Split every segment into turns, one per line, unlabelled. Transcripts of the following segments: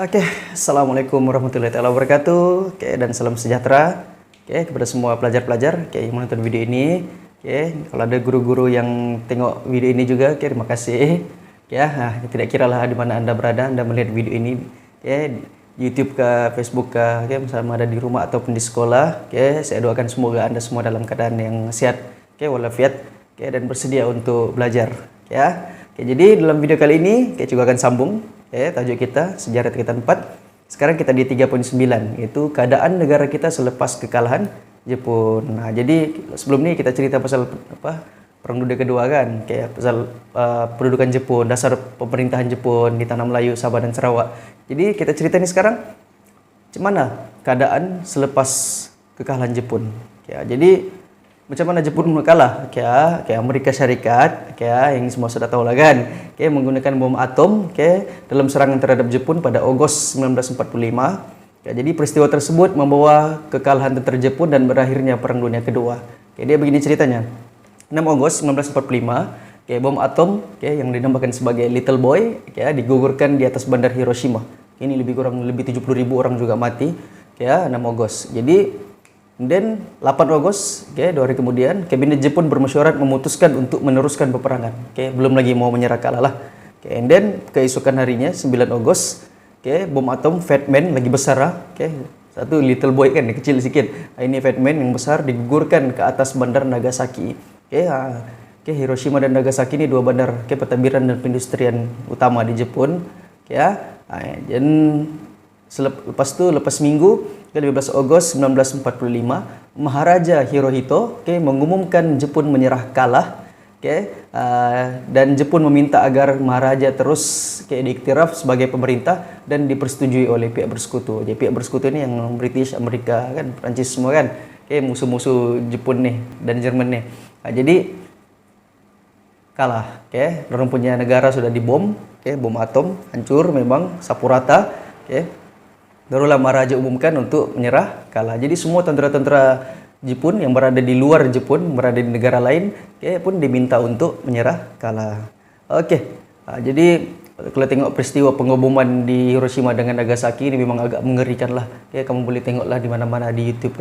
Oke, Assalamualaikum warahmatullahi wabarakatuh. Oke, dan salam sejahtera. Oke, kepada semua pelajar-pelajar yang menonton video ini. Oke, kalau ada guru-guru yang tengok video ini juga, oke, terima kasih. Ya, tidak kiralah di mana Anda berada, Anda melihat video ini. Oke, di YouTube ke Facebook ke, oke, sama ada di rumah ataupun di sekolah. Oke, saya doakan semoga Anda semua dalam keadaan yang sehat, oke, walafiat, oke, dan bersedia untuk belajar. Ya, oke, jadi dalam video kali ini, kita juga akan sambung. Tajuk kita sejarah kita 4. Sekarang kita di 3.9, yaitu keadaan negara kita selepas kekalahan Jepun. Nah, jadi sebelum ini kita cerita pasal Perang Dunia Kedua kan, kayak pasal pendudukan Jepun, dasar pemerintahan Jepun di tanah Melayu, Sabah dan Sarawak. Jadi kita cerita ini sekarang gimana keadaan selepas kekalahan Jepun. Ya, jadi macam mana Jepun kalah? Kayak Amerika Syarikat, yang semua sudah tahu lah kan, menggunakan bom atom, dalam serangan terhadap Jepun pada Agustus 1945. Jadi peristiwa tersebut membawa kekalahan tentara Jepun dan berakhirnya Perang Dunia Kedua. Dia begini ceritanya. 6 Agustus 1945, bom atom, yang dinamakan sebagai Little Boy, digugurkan di atas bandar Hiroshima. Ini lebih 70.000 orang juga mati, 6 Agustus. Jadi dan 8 Agustus, 2 hari kemudian, kabinet Jepun bermusyawarah memutuskan untuk meneruskan peperangan. Belum lagi mau menyerah kalah lah. And then keesokan harinya 9 Agustus, bom atom Fat Man lagi besar, satu Little Boy kan kecil sedikit. Ini Fat Man yang besar digugurkan ke atas bandar Nagasaki. Hiroshima dan Nagasaki ini dua bandar petabiran dan perindustrian utama di Jepun. Dan lepas minggu 15 Agustus 1945, Maharaja Hirohito mengumumkan Jepun menyerah kalah, dan Jepun meminta agar Maharaja terus diiktiraf sebagai pemerintah dan dipersetujui oleh pihak bersekutu. Jadi pihak bersekutu ini yang British, Amerika kan, Prancis semua kan, musuh-musuh Jepun nih dan Jerman nih. Jadi kalah, orang punya negara sudah dibom, bom atom hancur memang sapu rata, barulah Maharaja umumkan untuk menyerah kalah. Jadi semua tentara-tentara Jepun yang berada di luar Jepun, berada di negara lain, pun diminta untuk menyerah kalah. Jadi kalau tengok peristiwa pengeboman di Hiroshima dengan Nagasaki ini memang agak mengerikan lah. Kamu boleh tengoklah di mana-mana di YouTube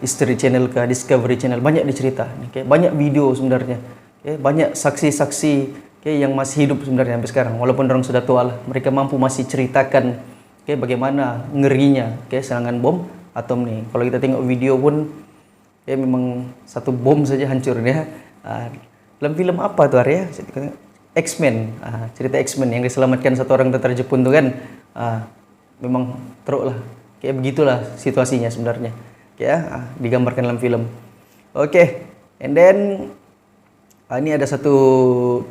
History Channel Discovery Channel, banyak dicerita. Banyak video sebenarnya. Banyak saksi-saksi yang masih hidup sebenarnya sampai sekarang. Walaupun orang sudah tua lah, mereka mampu masih ceritakan bagaimana ngerinya serangan bom atom nih. Kalau kita tengok video pun memang satu bom saja hancur ya. Dalam film apa tuh Arya? X-Men. Cerita X-Men yang diselamatkan satu orang tentara Jepun tuh kan. Memang teruk lah. Begitulah situasinya sebenarnya. Digambarkan dalam film. And then ini ada satu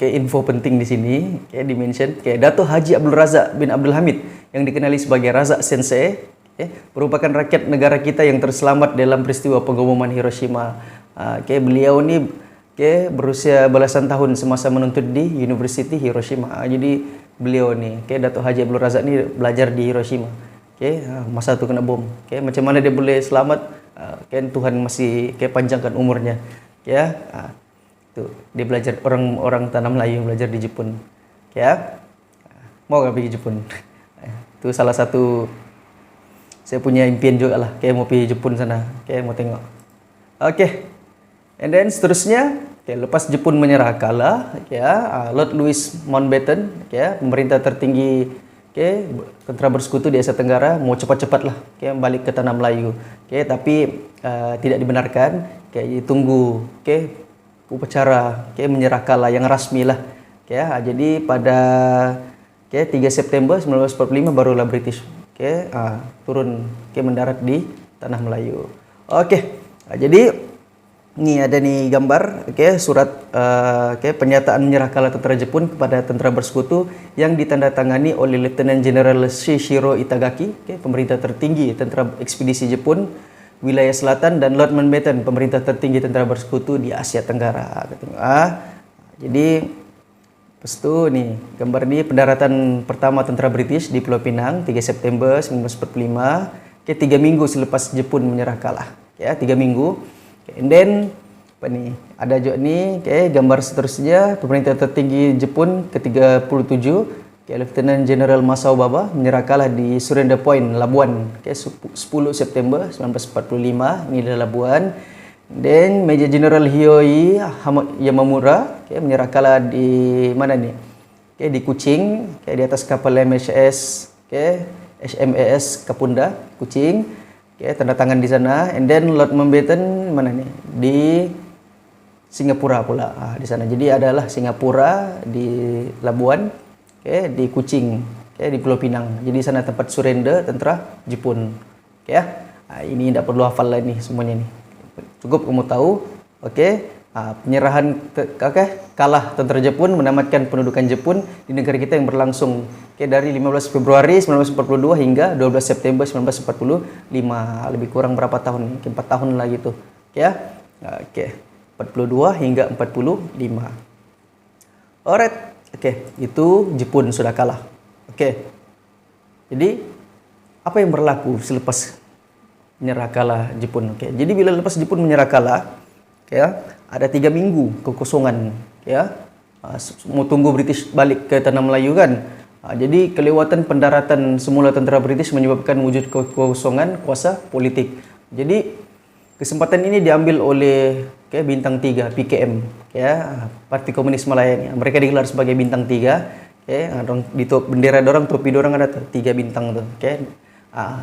info penting di sini, di-mention, Dato' Haji Abdul Razak bin Abdul Hamid yang dikenali sebagai Razak Sensei, merupakan rakyat negara kita yang terselamat dalam peristiwa pengeboman Hiroshima. Beliau ini berusia belasan tahun semasa menuntut di University Hiroshima. Jadi beliau nih, Dato' Haji Abdul Razak ini belajar di Hiroshima. Masa itu kena bom. Macam mana dia boleh selamat? Tuhan masih panjangkan umurnya. Tuh, dia belajar orang tanah Melayu yang belajar di Jepun. Mau gak pergi Jepun? Itu salah satu saya punya impian juga lah, mau pergi Jepun sana, mau tengok. And then seterusnya, lepas Jepun menyerah kalah, Lord Louis Mountbatten, pemerintah tertinggi tentara bersekutu di Asia Tenggara, mau cepat-cepat lah balik ke tanah Melayu. Tapi tidak dibenarkan, ditunggu upacara menyerah kalah yang rasmi lah. Jadi pada 3 September 1945 barulah British turun mendarat di tanah Melayu. Jadi ini ada nih gambar surat pernyataan menyerah kalah tentara Jepun kepada tentara bersekutu yang ditandatangani oleh Lieutenant General Shishiro Itagaki, pemerintah tertinggi tentara ekspedisi Jepun wilayah selatan, dan Lord Mountbatten, pemerintah tertinggi tentara bersekutu di Asia Tenggara. Jadi pas itu nih gambar ini pendaratan pertama tentara British di Pulau Pinang 3 September 1945, 3 minggu selepas Jepun menyerah kalah. 3 minggu. And then apa nih? Ada juga nih gambar seterusnya pemerintah tertinggi Jepun ke-37 Lieutenant General Masao Baba menyerah kalah di Surrender Point, Labuan, 10 September 1945, ini adalah Labuan. Dan Major General Hioi Yamamura menyerah kalah di mana nih? Di Kuching, di atas kapal MHS, HMAS Kapunda, Kuching. Tanda tangan di sana. And then Lord Mountbatten mana nih? Di Singapura pula, di sana. Jadi adalah Singapura di Labuan, di Kuching, di Pulau Pinang. Jadi sana tempat surrender tentera Jepun. Ini tidak perlu hafal lah ini semuanya nih. Cukup kamu tahu. Penyerahan kalah tentera Jepun menamatkan pendudukan Jepun di negara kita yang berlangsung dari 15 Februari 1942 hingga 12 September 1945. Lebih kurang berapa tahun nih? 4 tahun lagi tuh. 42 hingga 45. Alright. Itu Jepun sudah kalah. Jadi apa yang berlaku selepas menyerah kalah Jepun? Jadi bila lepas Jepun menyerah kalah, ada 3 minggu kekosongan, mau tunggu British balik ke tanah Melayu kan. Jadi kelewatan pendaratan semula tentera British menyebabkan wujud kekosongan kuasa politik. Jadi kesempatan ini diambil oleh Bintang 3 PKM, Parti Komunis Malaya. Mereka digelar sebagai Bintang 3. Di bendera dorang, topi dorang ada tuh 3 bintang tuh.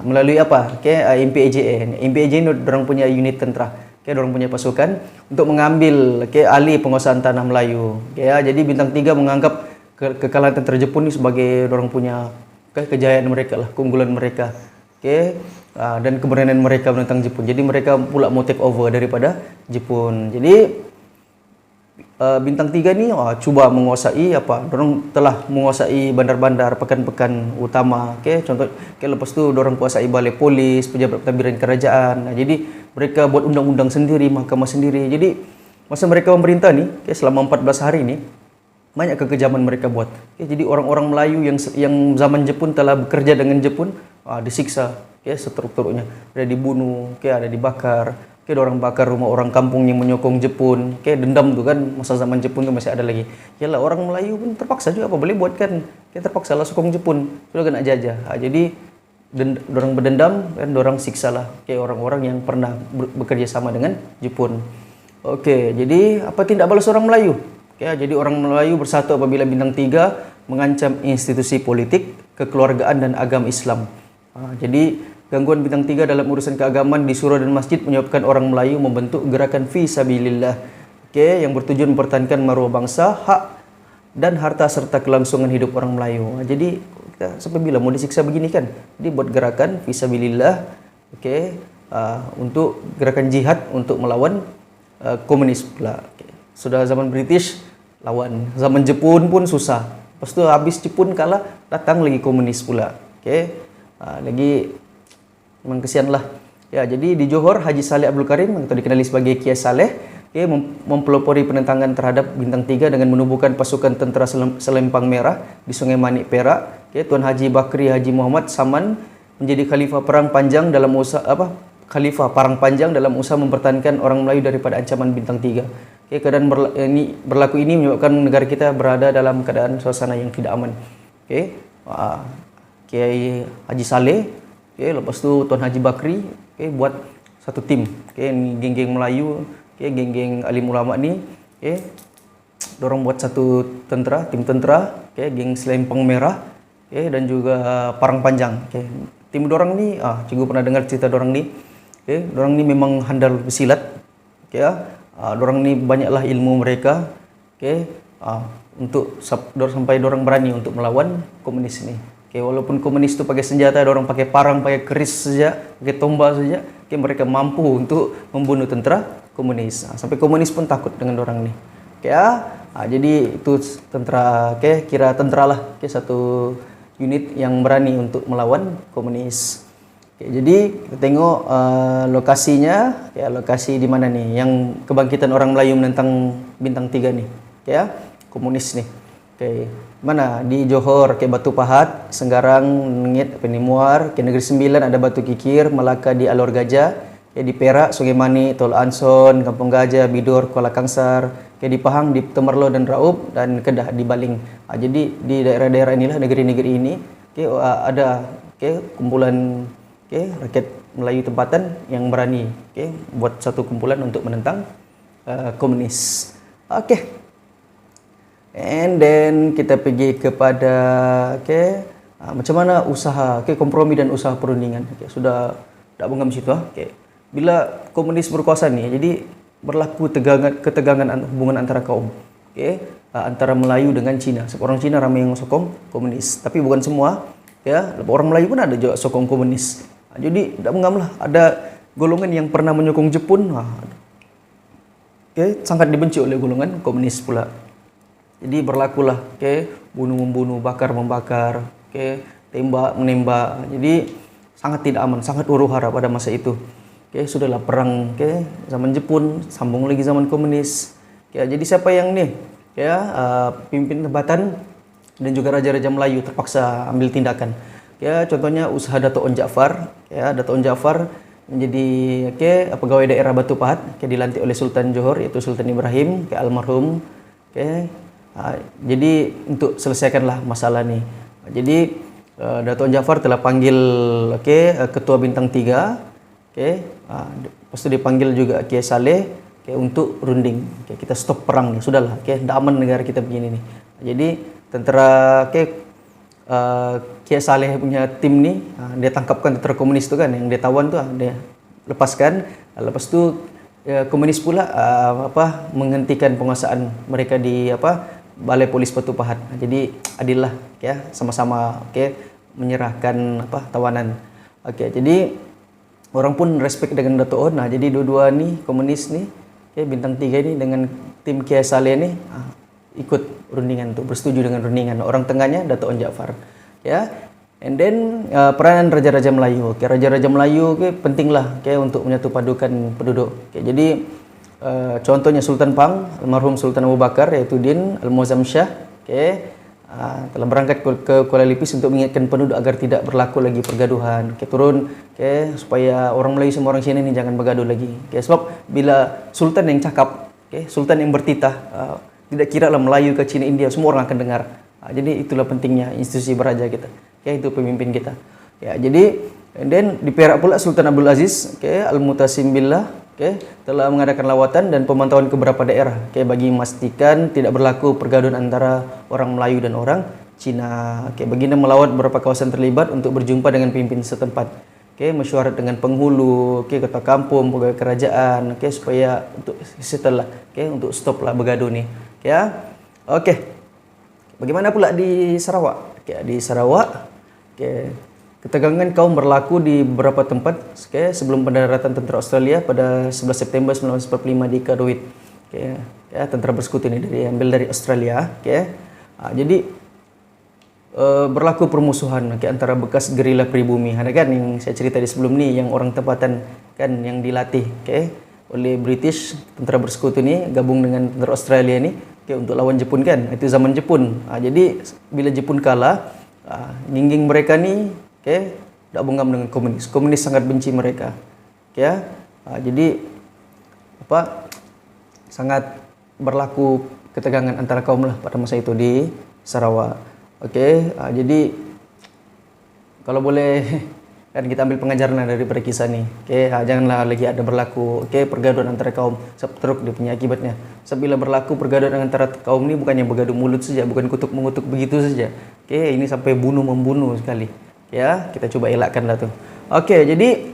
Melalui apa? MPAJA. MPAJA ini dorang punya unit tentera. Dorang punya pasukan untuk mengambil alih penguasaan tanah Melayu. Jadi Bintang 3 menganggap kekalahan tentera Jepun ini sebagai dorang punya kejayaan mereka lah, keunggulan mereka. Dan keberanian mereka menentang Jepun. Jadi mereka pula mau take over daripada Jepun. Jadi Bintang 3 ni cuba menguasai apa? Dorang telah menguasai bandar-bandar, pekan-pekan utama. Contoh lepas tu dorang kuasai balai polis, pejabat pentadbiran kerajaan. Jadi mereka buat undang-undang sendiri, mahkamah sendiri. Jadi masa mereka memerintah ni, selama 14 hari ni banyak kekejaman mereka buat. Jadi orang-orang Melayu yang zaman Jepun telah bekerja dengan Jepun disiksa, seteruk-teruknya. Ada dibunuh, ada dibakar. Orang bakar rumah orang kampung yang menyokong Jepun. Dendam tu kan, masa zaman Jepun tu masih ada lagi. Yalah, orang Melayu pun terpaksa juga, apa boleh buat kan. Terpaksa lah sokong Jepun, sudah kena jajah. Jadi orang berdendam kan, orang siksa lah orang-orang yang pernah bekerja sama dengan Jepun. Jadi apa tindak balas orang Melayu? Jadi orang Melayu bersatu apabila Bintang 3 mengancam institusi politik, kekeluargaan dan agama Islam. Jadi gangguan Bintang 3 dalam urusan keagamaan di surau dan masjid menyebabkan orang Melayu membentuk gerakan Fi Sabilillah, yang bertujuan mempertahankan maruah bangsa, hak dan harta serta kelangsungan hidup orang Melayu. Jadi kita sampai bila mau disiksa begini kan? Jadi buat gerakan Fi Sabilillah, untuk gerakan jihad untuk melawan komunis pula. Sudah zaman British lawan, zaman Jepun pun susah. Lepas tu habis Jepun kalah, datang lagi komunis pula. Lagi memang kesian lah. Jadi di Johor, Haji Saleh Abdul Karim atau dikenali sebagai Kiai Saleh, mempelopori penentangan terhadap Bintang 3 dengan menubuhkan pasukan tentera Selempang Merah di Sungai Manik, Perak. Tuan Haji Bakri Haji Muhammad Saman menjadi khalifah perang panjang dalam usaha mempertahankan orang Melayu daripada ancaman Bintang 3. Keadaan berlaku ini menyebabkan negara kita berada dalam keadaan suasana yang tidak aman. Kiai Haji Saleh, lepas tu Tuan Haji Bakri, buat satu tim, ni geng-geng Melayu, geng-geng alim ulama ni, dorang buat satu tentera, tim tentera, geng Selempang Merah, dan juga Parang Panjang. Tim dorang ni, cikgu pernah dengar cerita dorang ni, dorang ni memang handal bersilat, dorang ni banyaklah ilmu mereka, untuk sampai dorang berani untuk melawan komunis ni. Walaupun komunis tu pakai senjata, dorang pakai parang, pakai keris saja, pakai tombak saja, mereka mampu untuk membunuh tentera komunis. Sampai komunis pun takut dengan dorang ni. Jadi itu tentera, kira tentera lah, satu unit yang berani untuk melawan komunis. Jadi kita tengok lokasinya, lokasi di mana nih yang kebangkitan orang Melayu menentang Bintang 3 nih, komunis nih. Mana di Johor, Batu Pahat, Senggarang, Nengit, Penimuar, Negeri Sembilan ada Batu Kikir, Melaka di Alor Gajah, di Perak, Sungai Manik, Tol Anson, Kampung Gajah, Bidor, Kuala Kangsar, kayak di Pahang, di Temerloh dan Raub, dan Kedah di Baling. Jadi di daerah-daerah inilah, negeri-negeri ini ada kumpulan rakyat Melayu tempatan yang berani buat satu kumpulan untuk menentang komunis. And then kita pergi kepada macam mana usaha kompromi dan usaha perundingan. Sudah tak bungkam situ. Bila komunis berkuasa ni, jadi berlaku ketegangan hubungan antara kaum. Antara Melayu dengan Cina. Sebab orang Cina ramai yang sokong komunis, tapi bukan semua. Orang Melayu pun ada juga sokong komunis. Jadi tak bungkam lah. Ada golongan yang pernah menyokong Jepun, sangat dibenci oleh golongan komunis pula. Jadi berlakulah bunuh-membunuh, bakar-membakar, tembak menembak. Jadi sangat tidak aman, sangat huru-hara pada masa itu. Sudahlah perang zaman Jepun, sambung lagi zaman komunis. Jadi siapa yang ni pimpin tempatan dan juga raja-raja Melayu terpaksa ambil tindakan. Contohnya usaha Dato' Onn Jaafar. Dato' Onn Jaafar menjadi pegawai daerah Batu Pahat, dilantik oleh Sultan Johor, yaitu Sultan Ibrahim almarhum. Jadi untuk selesaikanlah masalah ni. Jadi Dato' Onn Jaafar telah panggil ketua bintang 3. Lepas tu dipanggil juga Kiai Saleh untuk runding. Kita stop perang ni, sudahlah. Dah aman negara kita begini ni. Jadi tentera Kiai Saleh punya tim ni, dia tangkapkan tentera komunis tu kan, yang dia tawan tu, dia lepaskan. Lepas tu komunis pula menghentikan penguasaan mereka di Balai Polis Batu Pahat. Jadi adil lah, sama-sama menyerahkan tawanan. Jadi orang pun respect dengan Dato' Onn. Jadi dua-dua ni komunis ni, bintang 3 ni dengan tim Kiai Saleh ni ikut rundingan tu, bersetuju dengan rundingan. Orang tengahnya Dato' Onn Jaafar. And then peranan raja-raja Melayu. Raja-raja Melayu pentinglah untuk menyatu padukan penduduk. Jadi contohnya Sultan Pang, almarhum Sultan Abu Bakar, iaitu Din Al-Muazzam Shah, telah berangkat ke Kuala Lipis untuk mengingatkan penduduk agar tidak berlaku lagi pergaduhan. Turun supaya orang Melayu semua orang Cina ni jangan bergaduh lagi. Sebab bila Sultan yang cakap, Sultan yang bertitah, tidak kira lah Melayu ke Cina, India, semua orang akan dengar. Jadi itulah pentingnya institusi beraja kita. Itu pemimpin kita. Jadi dan di Perak pula Sultan Abdul Aziz Al-Mutasim Billah telah mengadakan lawatan dan pemantauan ke beberapa daerah bagi memastikan tidak berlaku pergaduhan antara orang Melayu dan orang Cina. Baginda melawat beberapa kawasan terlibat untuk berjumpa dengan pemimpin setempat. Mesyuarat dengan penghulu, ketua kampung, pegawai kerajaan, supaya untuk setelah untuk stop lah bergaduh ni. Bagaimana pula di Sarawak? Di Sarawak ketegangan kaum berlaku di beberapa tempat sebelum pendaratan tentera Australia pada 11 September 1945 di Kadoit. Tentera bersekutu ini diambil dari Australia. Jadi berlaku permusuhan antara bekas gerila pribumi. Ada kan yang saya cerita di sebelum ni, yang orang tempatan kan yang dilatih oleh British, tentera bersekutu ni gabung dengan tentera Australia ni untuk lawan Jepun kan. Itu zaman Jepun. Jadi bila Jepun kalah, ngingging mereka ni tak bungkam dengan komunis. Komunis sangat benci mereka. Jadi sangat berlaku ketegangan antara kaum lah pada masa itu di Sarawak. Jadi kalau boleh kan kita ambil pengajaran daripada kisah ni. Janganlah lagi ada berlaku pergaduhan antara kaum. Sebab teruk dia punya akibatnya. Sebab bila berlaku pergaduhan antara kaum ni bukannya bergaduh mulut saja, bukan kutuk mengutuk begitu saja. Ini sampai bunuh membunuh sekali. Kita coba elakkanlah tu. Jadi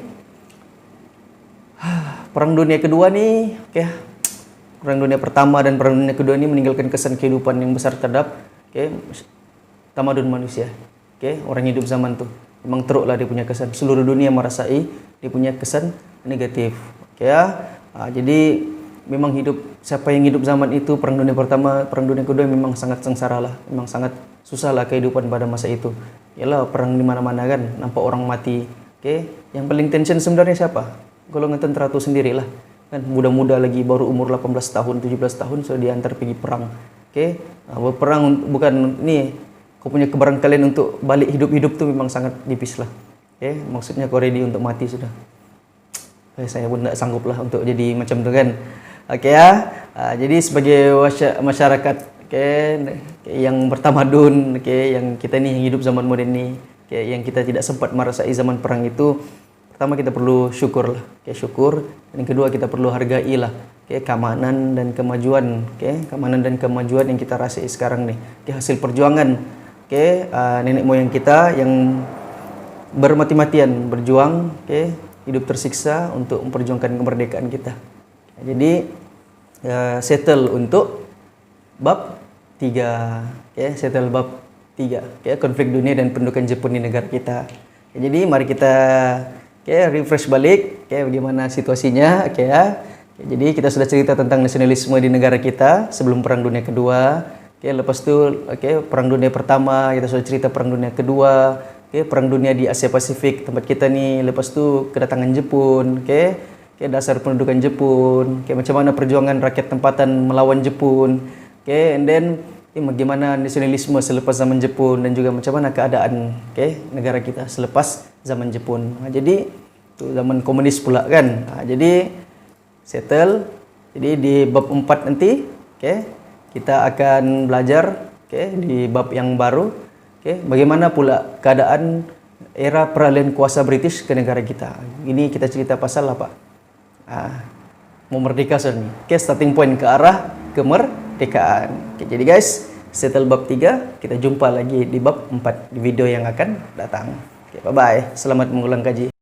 Perang Dunia Kedua ni, Perang Dunia Pertama dan Perang Dunia Kedua ni meninggalkan kesan kehidupan yang besar terhadap tamadun manusia. Orang hidup zaman tu memang teruklah dia punya kesan. Seluruh dunia merasai dia punya kesan negatif. Jadi memang siapa yang hidup zaman itu, Perang Dunia Pertama, Perang Dunia Kedua, memang sangat sengsara lah. Memang sangat susah lah kehidupan pada masa itu. Yalah, perang di mana-mana kan, nampak orang mati. Yang paling tension sebenarnya siapa? Golongan tentera itu sendirilah. Kan muda-muda lagi, baru umur 18 tahun, 17 tahun sudah diantar pergi perang. Berperang bukan ni, kau punya kebarangkalian untuk balik hidup-hidup tu memang sangat nipis lah. Maksudnya kau ready untuk mati sudah. Saya pun tak sanggup lah untuk jadi macam tu kan. Oke ya. Jadi sebagai masyarakat yang bertamadun, yang kita nih yang hidup zaman modern nih, yang kita tidak sempat merasai zaman perang itu, pertama kita perlu syukur lah, syukur. Dan kedua kita perlu hargai lah, keamanan dan kemajuan, keamanan dan kemajuan yang kita rasain sekarang nih, hasil perjuangan, nenek moyang kita yang bermati-matian berjuang, hidup tersiksa untuk memperjuangkan kemerdekaan kita. Jadi settle untuk bab 3, settle bab 3, konflik dunia dan pendudukan Jepun di negara kita. Jadi mari kita refresh balik, bagaimana situasinya, Jadi kita sudah cerita tentang nasionalisme di negara kita sebelum Perang Dunia Kedua. Lepas itu Perang Dunia Pertama, kita sudah cerita Perang Dunia Kedua, Perang Dunia di Asia Pasifik tempat kita nih. Lepas itu kedatangan Jepun, dasar pendudukan Jepun, macam mana perjuangan rakyat tempatan melawan Jepun, and then bagaimana nasionalisme selepas zaman Jepun, dan juga macam mana keadaan negara kita selepas zaman Jepun. Jadi itu zaman komunis pula kan. Jadi settle. Jadi di bab 4 nanti kita akan belajar di bab yang baru, bagaimana pula keadaan era peralihan kuasa British ke negara kita. Ini kita cerita pasal apa? Mau merdeka nih. Starting point ke arah kemerdekaan. Jadi guys, settle bab 3, kita jumpa lagi di bab 4 di video yang akan datang. Bye bye. Selamat mengulang kaji.